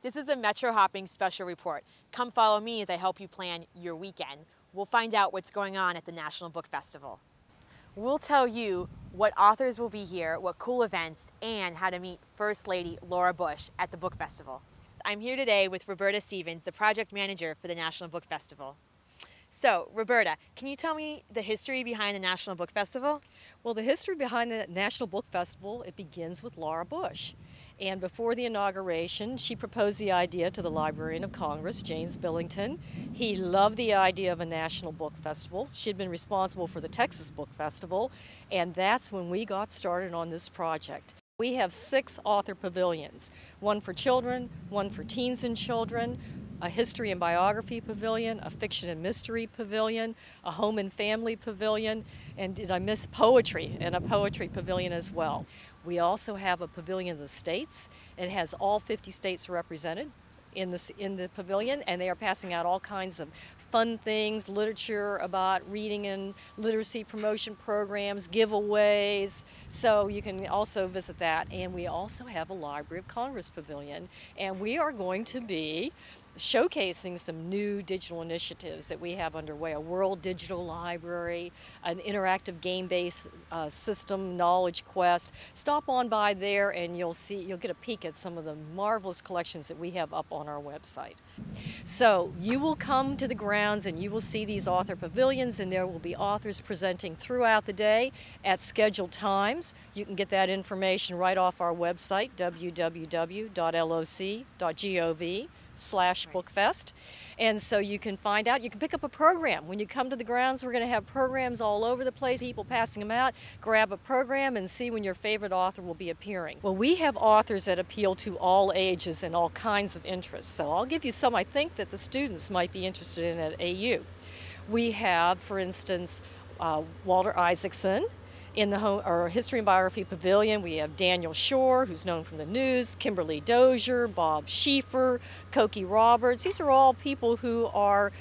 This is a Metro Hopping special report. Come follow me as I help you plan your weekend. We'll find out what's going on at the National Book Festival. We'll tell you what authors will be here, what cool events, and how to meet First Lady Laura Bush at the Book Festival. I'm here today with Roberta Stevens, the project manager for the National Book Festival. So, Roberta, can you tell me the history behind the National Book Festival? Well, the history behind the National Book Festival, it begins with Laura Bush. And before the inauguration, she proposed the idea to the Librarian of Congress, James Billington. He loved the idea of a National Book Festival. She had been responsible for the Texas Book Festival, and that's when we got started on this project. We have 6 author pavilions, one for children, one for teens and children, a history and biography pavilion, a fiction and mystery pavilion, a home and family pavilion, and did I miss poetry, and a poetry pavilion as well. We also have a pavilion of the states. It has all 50 states represented in the pavilion, and they are passing out all kinds of fun things, literature about reading and literacy promotion programs, giveaways, so you can also visit that. And we also have a Library of Congress pavilion, and we are going to be showcasing some new digital initiatives that we have underway, a World Digital Library, an interactive game-based system, Knowledge Quest. Stop on by there and you'll get a peek at some of the marvelous collections that we have up on our website. So you will come to the grounds and you will see these author pavilions, and there will be authors presenting throughout the day at scheduled times. You can get that information right off our website, www.loc.gov/bookfest. And so you can find out, you can pick up a program. When you come to the grounds, we're going to have programs all over the place, people passing them out. Grab a program and see when your favorite author will be appearing. Well, we have authors that appeal to all ages and all kinds of interests. So I'll give you some I think that the students might be interested in at AU. We have, for instance, Walter Isaacson. In our History and Biography Pavilion, we have Daniel Shore, who's known from the news, Kimberly Dozier, Bob Schieffer, Cokie Roberts. These are all people who are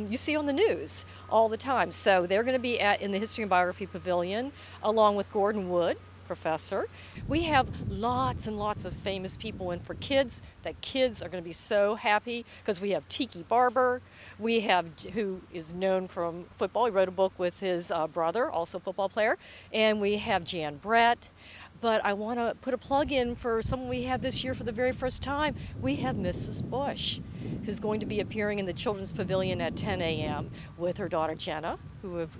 you see on the news all the time. So they're going to be in the History and Biography Pavilion, along with Gordon Wood, professor. We have lots and lots of famous people, and for kids, that kids are going to be so happy because we have Tiki Barber. We have, who is known from football, he wrote a book with his brother, also a football player, and we have Jan Brett. But I want to put a plug in for someone we have this year for the very first time. We have Mrs. Bush, who's going to be appearing in the Children's Pavilion at 10 a.m. with her daughter Jenna,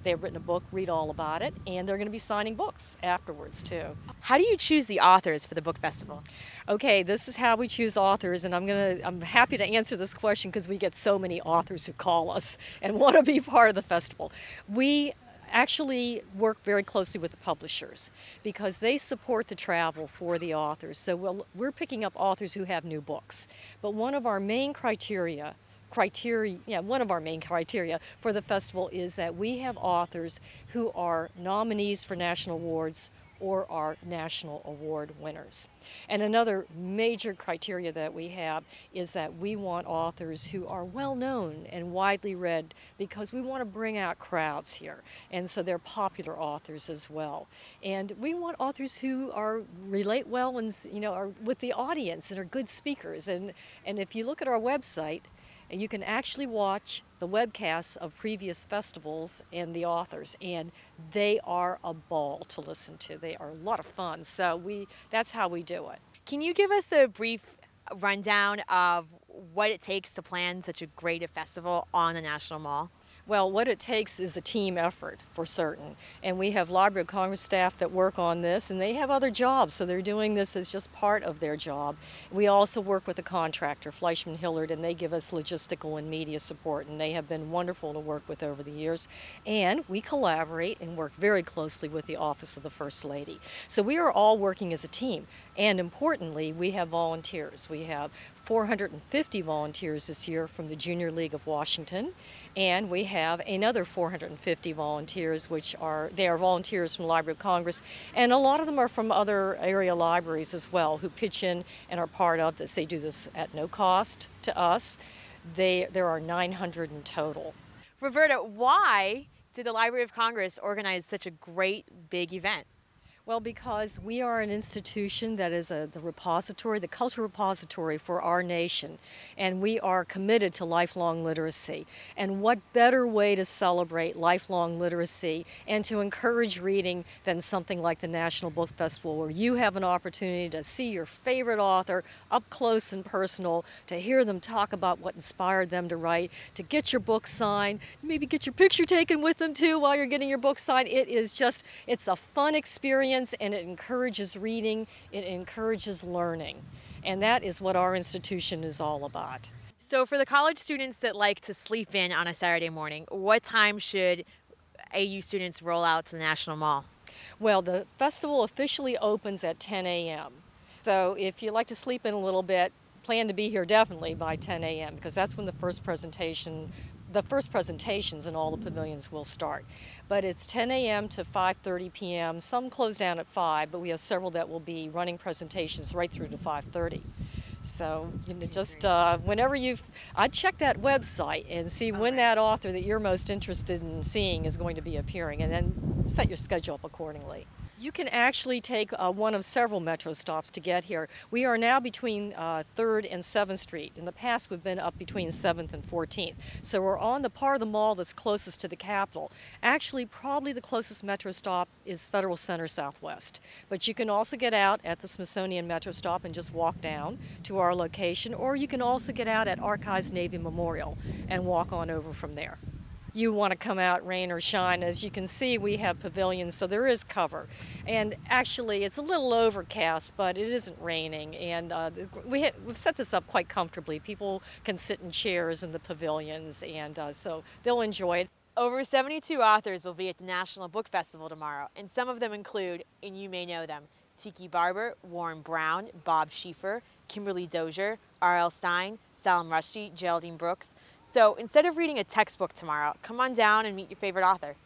they've written a book, Read All About It, and they're going to be signing books afterwards too. How do you choose the authors for the book festival? Okay, this is how we choose authors, and I'm happy to answer this question because we get so many authors who call us and want to be part of the festival. We actually work very closely with the publishers because they support the travel for the authors. So we're picking up authors who have new books. But one of our main criteria for the festival is that we have authors who are nominees for national awards or are national award winners. And another major criteria that we have is that we want authors who are well known and widely read because we want to bring out crowds here. And so they're popular authors as well. And we want authors who relate well and are with the audience and are good speakers. And if you look at our website, you can actually watch the webcasts of previous festivals and the authors, and they are a ball to listen to. They are a lot of fun, so that's how we do it. Can you give us a brief rundown of what it takes to plan such a great festival on the National Mall? Well, what it takes is a team effort, for certain. And we have Library of Congress staff that work on this, and they have other jobs, so they're doing this as just part of their job. We also work with a contractor, Fleischman Hillard, and they give us logistical and media support, and they have been wonderful to work with over the years. And we collaborate and work very closely with the Office of the First Lady. So we are all working as a team. And importantly, we have volunteers. We have 450 volunteers this year from the Junior League of Washington, and we have another 450 volunteers, they are volunteers from the Library of Congress, and a lot of them are from other area libraries as well who pitch in and are part of this. They do this at no cost to us. There are 900 in total. Roberta, why did the Library of Congress organize such a great big event? Well, because we are an institution that is the repository, the cultural repository for our nation, and we are committed to lifelong literacy. And what better way to celebrate lifelong literacy and to encourage reading than something like the National Book Festival, where you have an opportunity to see your favorite author up close and personal, to hear them talk about what inspired them to write, to get your book signed, maybe get your picture taken with them too while you're getting your book signed. It's a fun experience, and it encourages reading, it encourages learning. And that is what our institution is all about. So for the college students that like to sleep in on a Saturday morning, what time should AU students roll out to the National Mall? Well, the festival officially opens at 10 a.m. So if you like to sleep in a little bit, plan to be here definitely by 10 a.m. because that's when the first presentations in all the pavilions will start. But it's 10 a.m. to 5:30 p.m. Some close down at 5, but we have several that will be running presentations right through to 5:30. So just whenever I'd check that website and see when that author that you're most interested in seeing is going to be appearing, and then set your schedule up accordingly. You can actually take one of several metro stops to get here. We are now between 3rd and 7th Street. In the past, we've been up between 7th and 14th. So we're on the part of the mall that's closest to the Capitol. Actually, probably the closest metro stop is Federal Center Southwest. But you can also get out at the Smithsonian Metro stop and just walk down to our location, or you can also get out at Archives Navy Memorial and walk on over from there. You want to come out rain or shine. As you can see, we have pavilions, so there is cover. And actually, it's a little overcast, but it isn't raining. And we've set this up quite comfortably. People can sit in chairs in the pavilions, and so they'll enjoy it. Over 72 authors will be at the National Book Festival tomorrow, and some of them include, and you may know them, Tiki Barber, Warren Brown, Bob Schieffer, Kimberly Dozier, R.L. Stein, Salem Rushdie, Geraldine Brooks. So instead of reading a textbook tomorrow, come on down and meet your favorite author.